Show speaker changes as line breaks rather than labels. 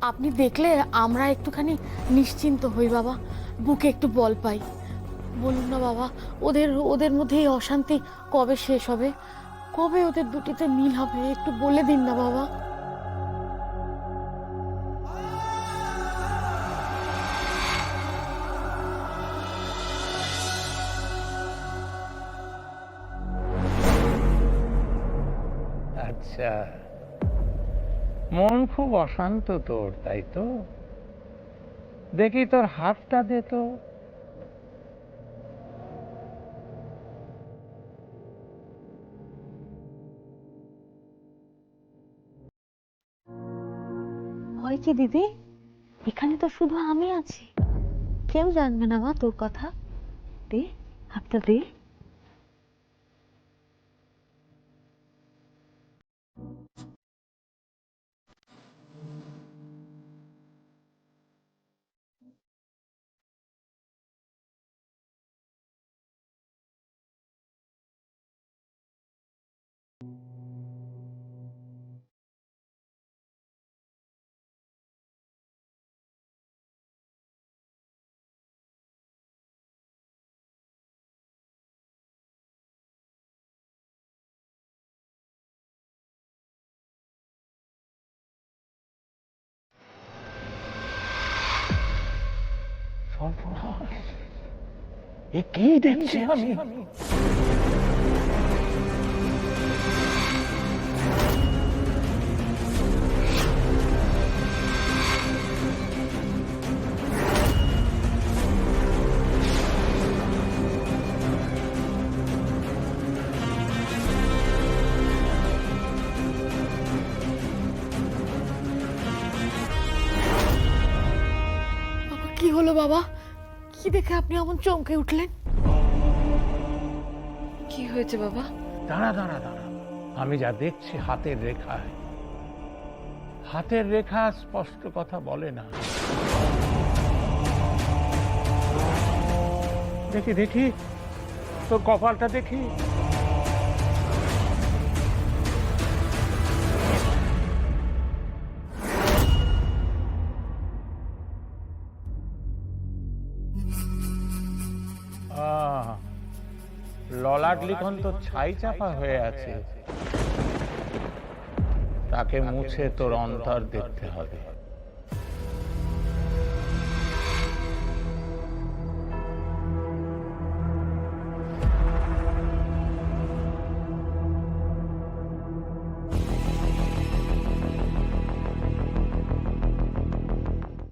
আপনি দেখলে আমরা একটুখানি নিশ্চিন্ত হই বাবা, বুকে একটু বল পাই। বলুন না বাবা, ওদের ওদের মধ্যে এই অশান্তি কবে শেষ হবে? কবে ওদের দুটিতে মিল হবে? একটু বলে দিন না বাবা।
আচ্ছা, মন খুব অশান্ত তোর, তাই তো? দেখি তোর হাতটা দে তো।
হয় কি দিদি, এখানে তো শুধু আমি আছি, কেউ জানবে না মা তোর কথা। দে, হাতটা দে।
সর্বনাশ, এ কি দেখছি আমি?
বাবা, কি হলো বাবা? কি দেখে আপনি এমন চমকে উঠলেন? কি হয়েছে বাবা?
দাঁড়া দাঁড়া দাঁড়া, আমি যা দেখছি হাতের রেখায়, হাতের রেখা স্পষ্ট কথা বলে না। দেখি দেখি, তোর কপালটা দেখি। ললাট লিখন তো ছাই চাপা হয়ে আছে, তাকে মুছে তোর অন্তর দেখতে হবে।